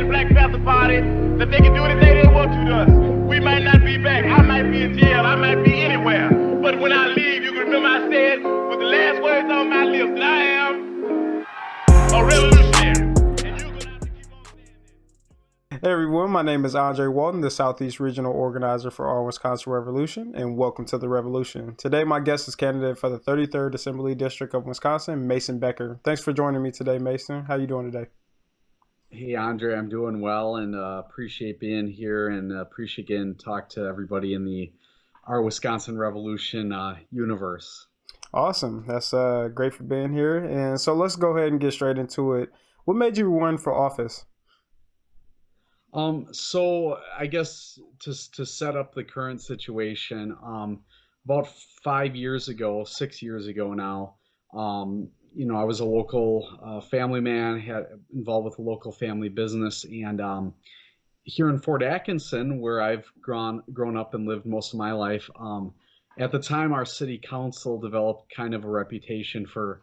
the Black Panther Party that they can do anything they want to us. We might not be back. I might be in jail. I might be anywhere. But when I leave, you can remember I said with the last words on my lips that I am a revolutionary. And you're going to have to keep on saying that. Hey everyone, my name is Andre Walton, the Southeast Regional Organizer for Our Wisconsin Revolution, and welcome to the Revolution. Today, my guest is candidate for the 33rd Assembly District of Wisconsin, Mason Becker. Thanks for joining me today, Mason. How you doing today? Hey Andre, I'm doing well and appreciate being here and appreciate getting to talk to everybody in the Our Wisconsin Revolution universe. Awesome. That's great for being here. And so let's go ahead and get straight into it. What made you run for office? So I guess to set up the current situation, about 5 years ago, 6 years ago now, I was a local family man, had involved with a local family business, and here in Fort Atkinson, where I've grown up and lived most of my life, at the time our city council developed kind of a reputation for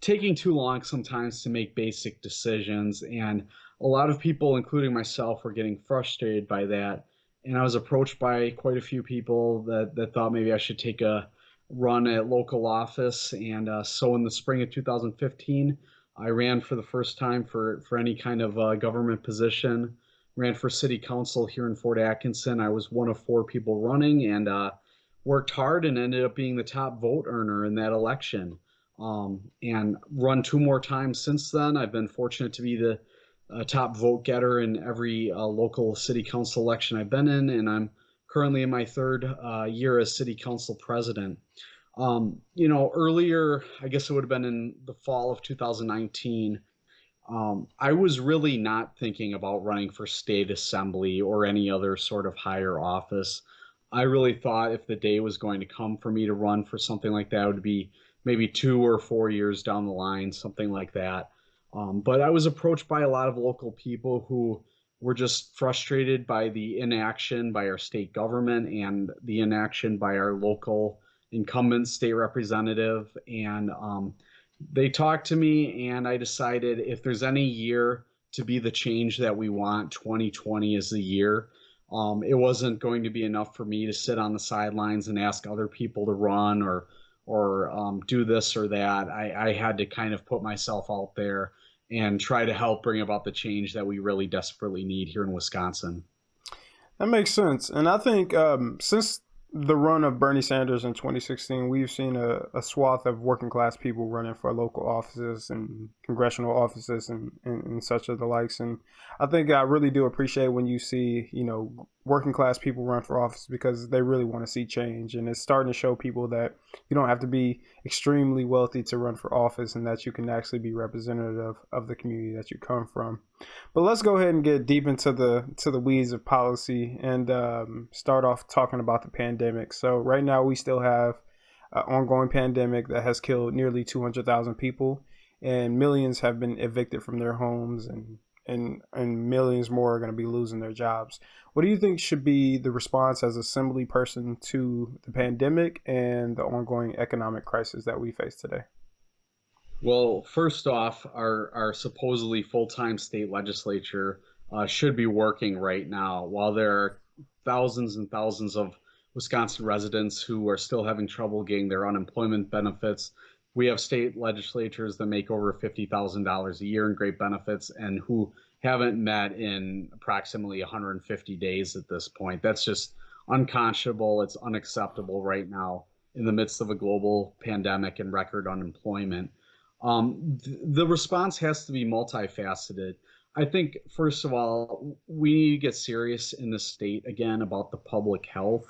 taking too long sometimes to make basic decisions, and a lot of people, including myself, were getting frustrated by that. And I was approached by quite a few people that thought maybe I should take a run at local office. And so in the spring of 2015, I ran for the first time for any kind of government position, ran for city council here in Fort Atkinson. I was one of 4 people running and worked hard and ended up being the top vote earner in that election. And run 2 more times since then. I've been fortunate to be the top vote getter in every local city council election I've been in, and I'm currently in my 3rd year as city council president. Earlier, I guess it would have been in the fall of 2019, I was really not thinking about running for state assembly or any other sort of higher office. I really thought if the day was going to come for me to run for something like that, it would be maybe 2 or 4 years down the line, something like that. But I was approached by a lot of local people who were just frustrated by the inaction by our state government and the inaction by our local incumbent state representative. And they talked to me, and I decided if there's any year to be the change that we want, 2020 is the year. It wasn't going to be enough for me to sit on the sidelines and ask other people to run or do this or that. I had to kind of put myself out there and try to help bring about the change that we really desperately need here in Wisconsin. That makes sense. And I think since the run of Bernie Sanders in 2016, we've seen a swath of working class people running for local offices and congressional offices and such of the likes. And I think I really do appreciate when you see, working class people run for office because they really want to see change. And it's starting to show people that you don't have to be extremely wealthy to run for office and that you can actually be representative of the community that you come from. But let's go ahead and get deep into the weeds of policy and start off talking about the pandemic. So right now we still have an ongoing pandemic that has killed nearly 200,000 people, and millions have been evicted from their homes, and millions more are going to be losing their jobs. What do you think should be the response as assembly person to the pandemic and the ongoing economic crisis that we face today? Well, first off, our supposedly full-time state legislature should be working right now. While there are thousands and thousands of Wisconsin residents who are still having trouble getting their unemployment benefits, we have state legislatures that make over $50,000 a year in great benefits and who haven't met in approximately 150 days at this point. That's just unconscionable. It's unacceptable right now in the midst of a global pandemic and record unemployment. The response has to be multifaceted. I think, first of all, we need to get serious in the state again about the public health.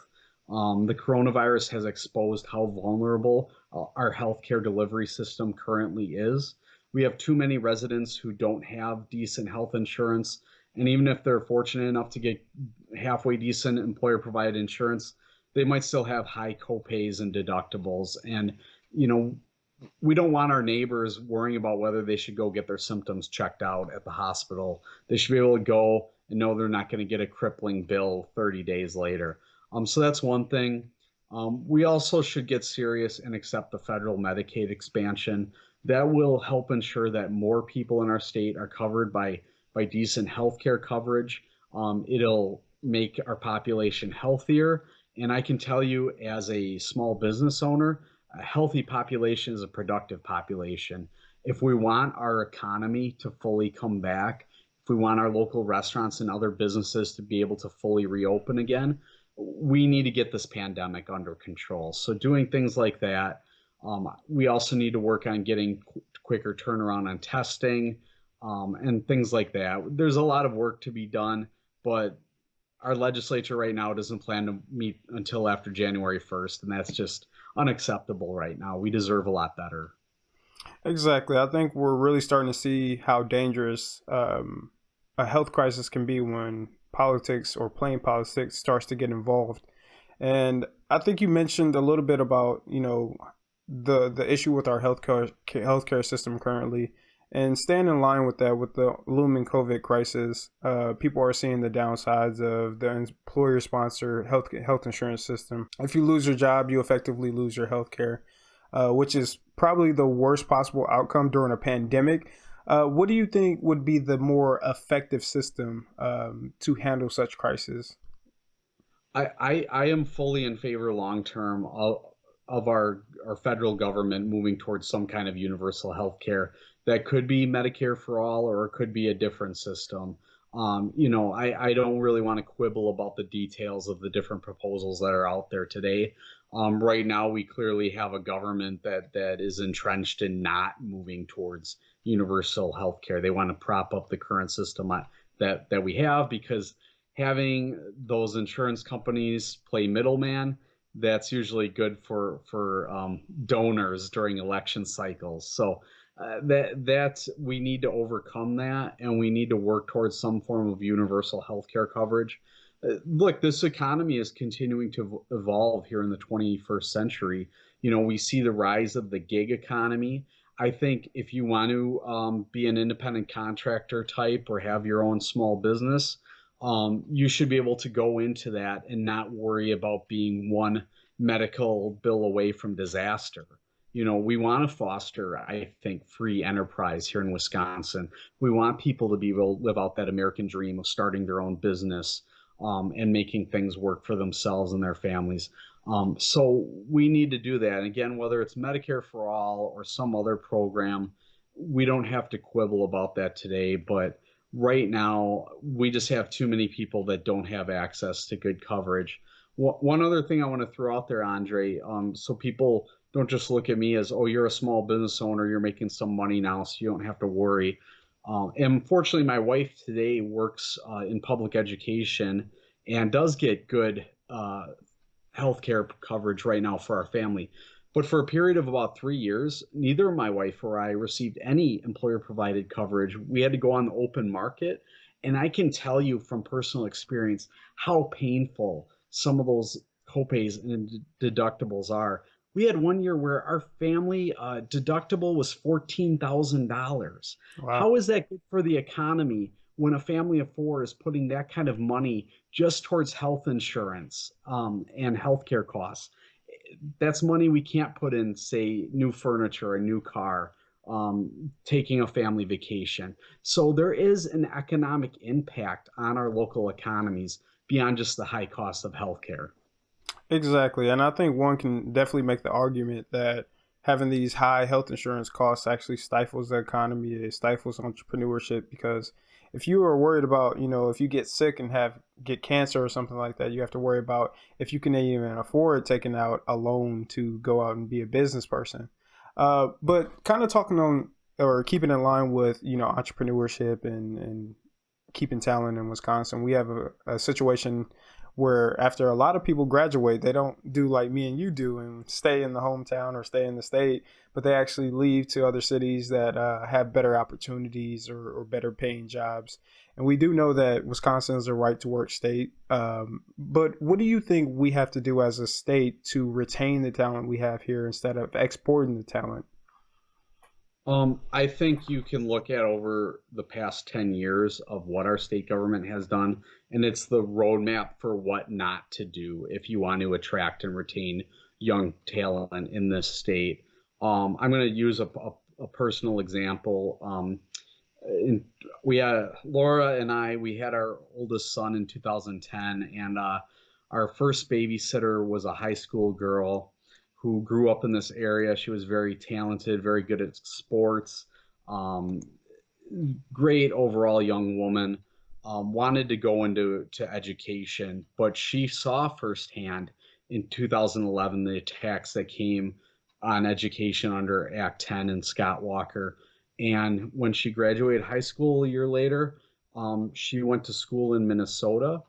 The coronavirus has exposed how vulnerable our healthcare delivery system currently is. We have too many residents who don't have decent health insurance, and even if they're fortunate enough to get halfway decent employer-provided insurance, they might still have high copays and deductibles. And, we don't want our neighbors worrying about whether they should go get their symptoms checked out at the hospital. They should be able to go and know they're not going to get a crippling bill 30 days later. So that's one thing. We also should get serious and accept the federal Medicaid expansion. That will help ensure that more people in our state are covered by by decent healthcare coverage. It'll make our population healthier. And I can tell you, as a small business owner, a healthy population is a productive population. If we want our economy to fully come back, if we want our local restaurants and other businesses to be able to fully reopen again, we need to get this pandemic under control. So doing things like that. We also need to work on getting quicker turnaround on testing, and things like that. There's a lot of work to be done, but our legislature right now doesn't plan to meet until after January 1st, and that's just unacceptable right now. We deserve a lot better. Exactly. I think we're really starting to see how dangerous a health crisis can be when politics or plain politics starts to get involved. And I think you mentioned a little bit about, the issue with our healthcare system currently, and staying in line with that, with the looming COVID crisis. People are seeing the downsides of the employer-sponsored health insurance system. If you lose your job, you effectively lose your healthcare, which is probably the worst possible outcome during a pandemic. What do you think would be the more effective system to handle such crises? I am fully in favor long term of our federal government moving towards some kind of universal health care. That could be Medicare for all, or it could be a different system. I don't really want to quibble about the details of the different proposals that are out there today. Right now, we clearly have a government that is entrenched in not moving towards universal health care. They want to prop up the current system that we have, because having those insurance companies play middleman, that's usually good for donors during election cycles. So that we need to overcome that, and we need to work towards some form of universal healthcare coverage. Look, this economy is continuing to evolve here in the 21st century. We see the rise of the gig economy. I think if you want to be an independent contractor type or have your own small business, you should be able to go into that and not worry about being one medical bill away from disaster. We want to foster, I think, free enterprise here in Wisconsin. We want people to be able to live out that American dream of starting their own business, and making things work for themselves and their families. So we need to do that. And again, whether it's Medicare for all or some other program, we don't have to quibble about that today. But right now, we just have too many people that don't have access to good coverage. One other thing I want to throw out there, Andre, so people don't just look at me as, oh, you're a small business owner, you're making some money now, so you don't have to worry. And fortunately, my wife today works in public education and does get good healthcare coverage right now for our family. But for a period of about 3 years, neither my wife or I received any employer provided coverage. We had to go on the open market. And I can tell you from personal experience how painful some of those copays and deductibles are. We had 1 year where our family deductible was $14,000. Wow. How is that good for the economy when a family of four is putting that kind of money just towards health insurance, and healthcare costs? That's money we can't put in, say, new furniture, a new car, taking a family vacation. So there is an economic impact on our local economies beyond just the high cost of healthcare. Exactly. And I think one can definitely make the argument that having these high health insurance costs actually stifles the economy. It stifles entrepreneurship, because if you are worried about, if you get sick and get cancer or something like that, you have to worry about if you can even afford taking out a loan to go out and be a business person. But kind of talking on, or keeping in line with, entrepreneurship and keeping talent in Wisconsin, we have a situation where after a lot of people graduate, they don't do like me and you do and stay in the hometown or stay in the state, but they actually leave to other cities that have better opportunities or better paying jobs. And we do know that Wisconsin is a right to work state. But what do you think we have to do as a state to retain the talent we have here instead of exporting the talent? I think you can look at over the past 10 years of what our state government has done, and it's the roadmap for what not to do if you want to attract and retain young talent in this state. I'm going to use a personal example. in, we Laura and I, we had our oldest son in 2010, and our first babysitter was a high school girl who grew up in this area. She was very talented, very good at sports, um, great overall young woman. Wanted to go into education, but she saw firsthand in 2011 the attacks that came on education under Act 10 and Scott Walker. And when she graduated high school a year later, she went to school in Minnesota.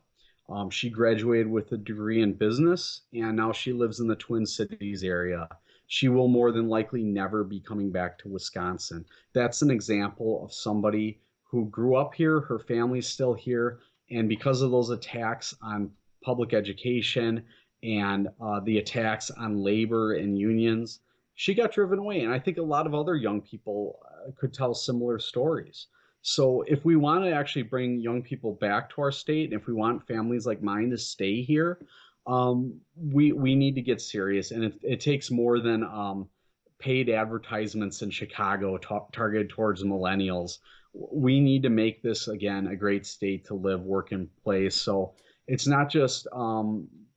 She graduated with a degree in business, and now she lives in the Twin Cities area. She will more than likely never be coming back to Wisconsin. That's an example of somebody who grew up here, her family's still here, and because of those attacks on public education and the attacks on labor and unions, she got driven away. And I think a lot of other young people could tell similar stories. So if we want to actually bring young people back to our state, and if we want families like mine to stay here, we need to get serious, and it takes more than paid advertisements in Chicago targeted towards millennials. We need to make this again a great state to live, work, and play. So it's not just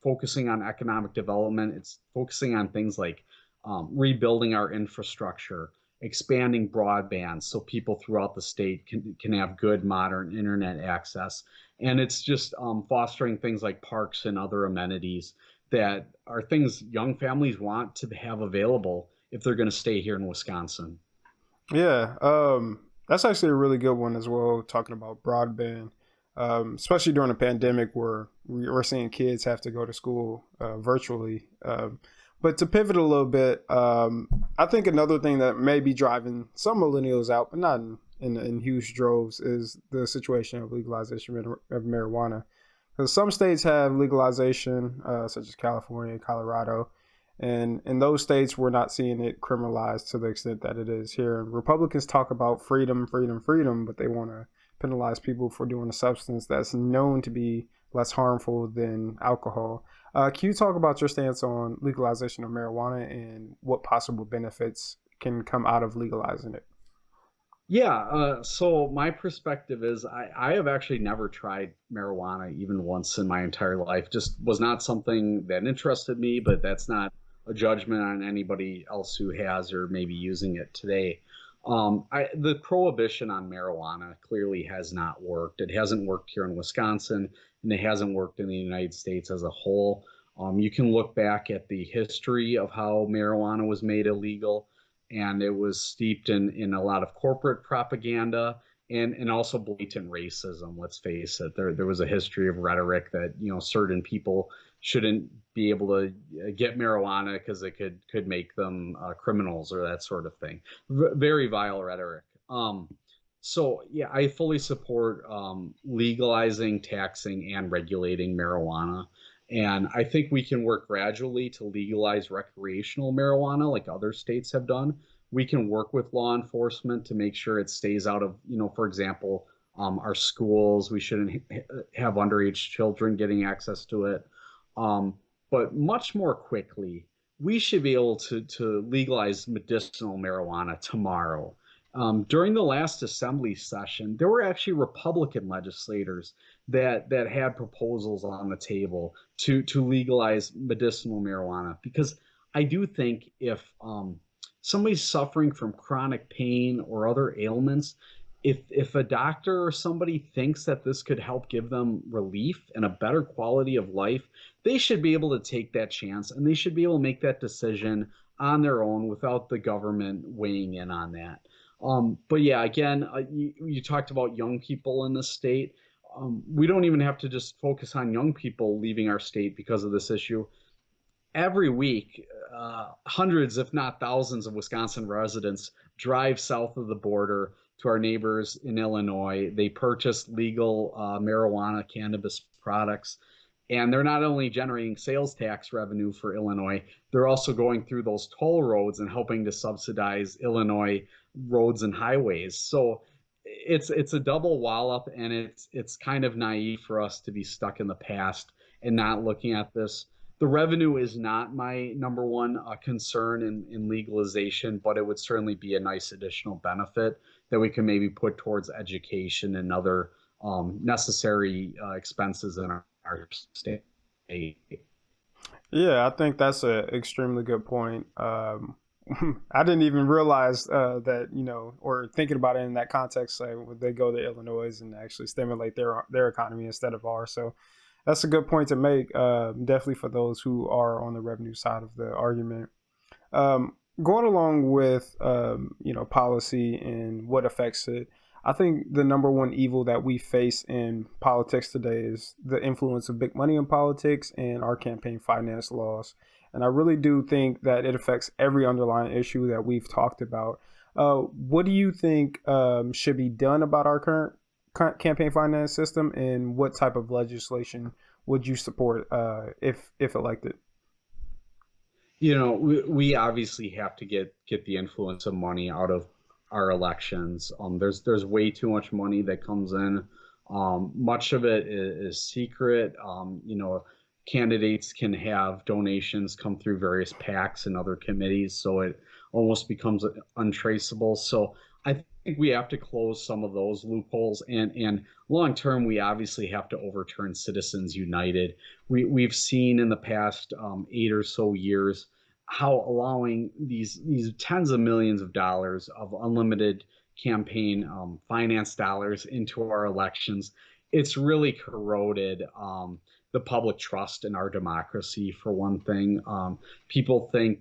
focusing on economic development; it's focusing on things like rebuilding our infrastructure, expanding broadband so people throughout the state can have good modern internet access. And it's just fostering things like parks and other amenities that are things young families want to have available if they're going to stay here in Wisconsin. Yeah, that's actually a really good one as well. Talking about broadband, especially during a pandemic where we're seeing kids have to go to school virtually. But to pivot a little bit, I think another thing that may be driving some millennials out, but not in huge droves, is the situation of legalization of marijuana. Because some states have legalization, such as California, Colorado, and in those states, we're not seeing it criminalized to the extent that it is here. And Republicans talk about freedom, freedom, freedom, but they want to penalize people for doing a substance that's known to be less harmful than alcohol. Can you talk about your stance on legalization of marijuana and what possible benefits can come out of legalizing it? Yeah, so my perspective is I have actually never tried marijuana even once in my entire life. Just was not something that interested me, but that's not a judgment on anybody else who has or maybe using it today. The prohibition on marijuana clearly has not worked. It hasn't worked here in Wisconsin, and it hasn't worked in the United States as a whole. You can look back at the history of how marijuana was made illegal, and it was steeped in a lot of corporate propaganda and also blatant racism. Let's face it, there was a history of rhetoric that certain people shouldn't be able to get marijuana because it could make them criminals or that sort of thing. Very vile rhetoric. So yeah, I fully support legalizing, taxing, and regulating marijuana. And I think we can work gradually to legalize recreational marijuana like other states have done. We can work with law enforcement to make sure it stays out of, for example, our schools. We shouldn't have underage children getting access to it. Um, but much more quickly, we should be able to legalize medicinal marijuana tomorrow. During the last assembly session, there were actually Republican legislators that had proposals on the table to legalize medicinal marijuana, because I do think if somebody's suffering from chronic pain or other ailments, if a doctor or somebody thinks that this could help give them relief and a better quality of life, they should be able to take that chance, and they should be able to make that decision on their own without the government weighing in on that. But yeah, again, you talked about young people in the state. We don't even have to just focus on young people leaving our state because of this issue. Every week, hundreds, if not thousands, of Wisconsin residents drive south of the border to our neighbors in Illinois. They purchase legal marijuana cannabis products, and they're not only generating sales tax revenue for Illinois, they're also going through those toll roads and helping to subsidize Illinois roads and highways. So it's a double wallop, and it's kind of naive for us to be stuck in the past and not looking at this. The revenue is not my number one concern in legalization, but it would certainly be a nice additional benefit that we can maybe put towards education and other necessary expenses in our state. Yeah, I think that's an extremely good point. I didn't even realize that, or thinking about it in that context, like would they go to Illinois and actually stimulate their economy instead of ours. So that's a good point to make, definitely for those who are on the revenue side of the argument. Going along with policy and what affects it, I think the number one evil that we face in politics today is the influence of big money in politics and our campaign finance laws. And I really do think that it affects every underlying issue that we've talked about. What do you think should be done about our current campaign finance system, and what type of legislation would you support if elected? We obviously have to get the influence of money out of our elections. There's way too much money that comes in. Much of it is secret. Candidates can have donations come through various PACs and other committees, so it almost becomes untraceable. So I think we have to close some of those loopholes, and long term, we obviously have to overturn Citizens United. We've seen in the past 8 or so years how allowing these tens of millions of dollars of unlimited campaign finance dollars into our elections, it's really corroded the public trust in our democracy. For one thing, people think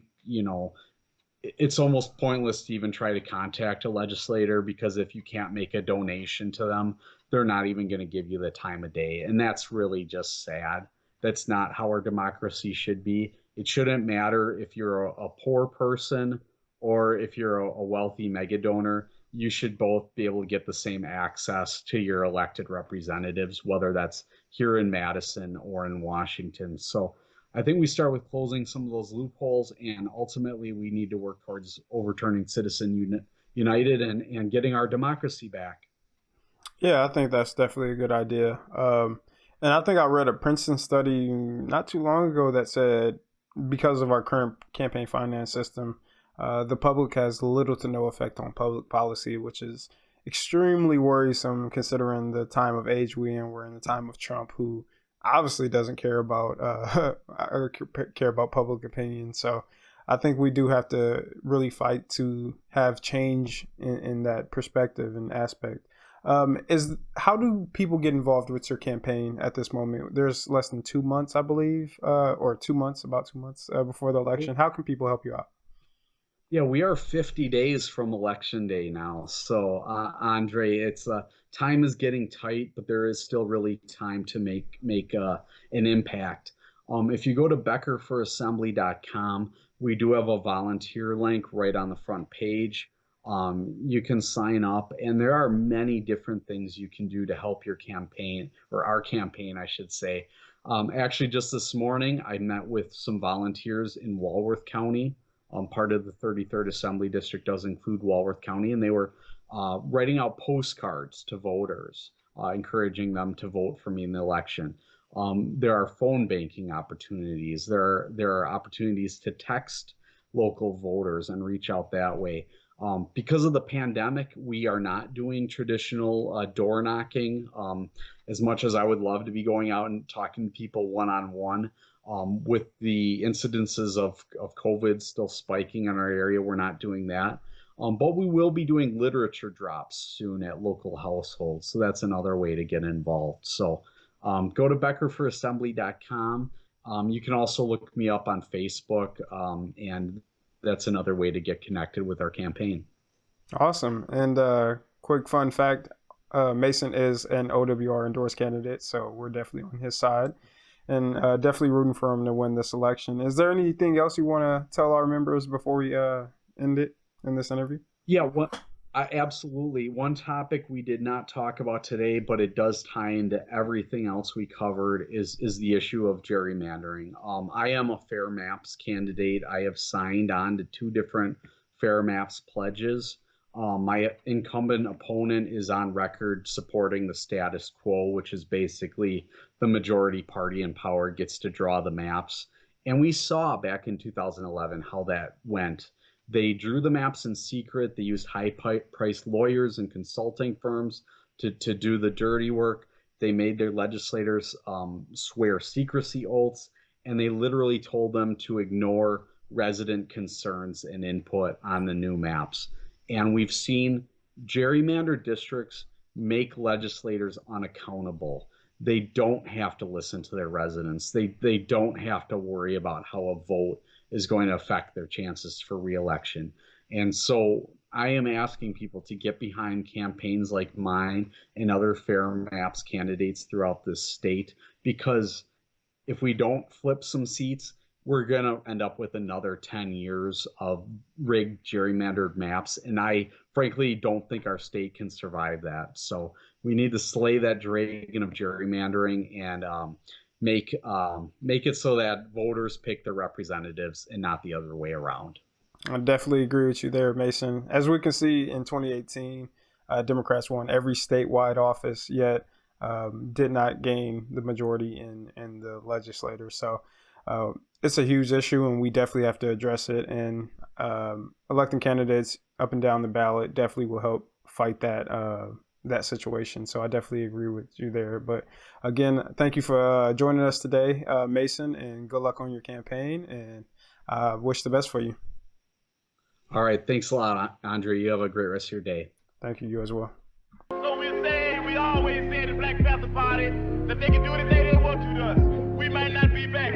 it's almost pointless to even try to contact a legislator, because if you can't make a donation to them, they're not even going to give you the time of day. And that's really just sad. That's not how our democracy should be. It shouldn't matter if you're a poor person or if you're a wealthy mega donor. You should both be able to get the same access to your elected representatives, whether that's here in Madison or in Washington. So I think we start with closing some of those loopholes, and ultimately we need to work towards overturning United and getting our democracy back. Yeah, I think that's definitely a good idea. And I think I read a Princeton study not too long ago that said because of our current campaign finance system, the public has little to no effect on public policy, which is extremely worrisome considering the time of age we in. We're in the time of Trump, who obviously doesn't care about or care about public opinion. So I think we do have to really fight to have change in that perspective and aspect. Is How do people get involved with your campaign at this moment? There's less than 2 months, I believe, or 2 months, about 2 months before the election. How can people help you out? Yeah, we are 50 days from election day now. So, Andre, it's time is getting tight, but there is still really time to make an impact. If you go to beckerforassembly.com, we do have a volunteer link right on the front page. You can sign up, and there are many different things you can do to help your campaign, or our campaign, I should say. Actually, just this morning, I met with some volunteers in Walworth County. Part of the 33rd Assembly District does include Walworth County, and they were writing out postcards to voters, encouraging them to vote for me in the election. There are phone banking opportunities. There are opportunities to text local voters and reach out that way. Because of the pandemic, we are not doing traditional door knocking. As much as I would love to be going out and talking to people one-on-one, with the incidences of COVID still spiking in our area, we're not doing that. But we will be doing literature drops soon at local households. So that's another way to get involved. So go to beckerforassembly.com. You can also look me up on Facebook, and that's another way to get connected with our campaign. Awesome. And quick fun fact, Mason is an OWR endorsed candidate, so we're definitely on his side, and definitely rooting for him to win this election. Is there anything else you want to tell our members before we end it in this interview? Yeah, absolutely. One topic we did not talk about today, but it does tie into everything else we covered, is the issue of gerrymandering. I am a Fair Maps candidate. I have signed on to 2 different Fair Maps pledges. My incumbent opponent is on record supporting the status quo, which is basically the majority party in power gets to draw the maps. And we saw back in 2011 how that went. They drew the maps in secret. They used high-priced lawyers and consulting firms to do the dirty work. They made their legislators swear secrecy oaths, and they literally told them to ignore resident concerns and input on the new maps. And we've seen gerrymandered districts make legislators unaccountable. They don't have to listen to their residents. They don't have to worry about how a vote is going to affect their chances for reelection. And so I am asking people to get behind campaigns like mine and other fair maps candidates throughout this state, because if we don't flip some seats, we're going to end up with another 10 years of rigged gerrymandered maps. And I frankly don't think our state can survive that. So we need to slay that dragon of gerrymandering and make it so that voters pick their representatives and not the other way around. I definitely agree with you there, Mason. As we can see in 2018, Democrats won every statewide office, yet did not gain the majority in the legislature. So it's a huge issue, and we definitely have to address it. And electing candidates up and down the ballot definitely will help fight that situation. So I definitely agree with you there. But again, thank you for joining us today, Mason, and good luck on your campaign, and wish the best for you. All right. Thanks a lot, Andre. You have a great rest of your day. Thank you. You as well. So we always say in the Black Panther Party that they can do anything they want to us. We might not be back.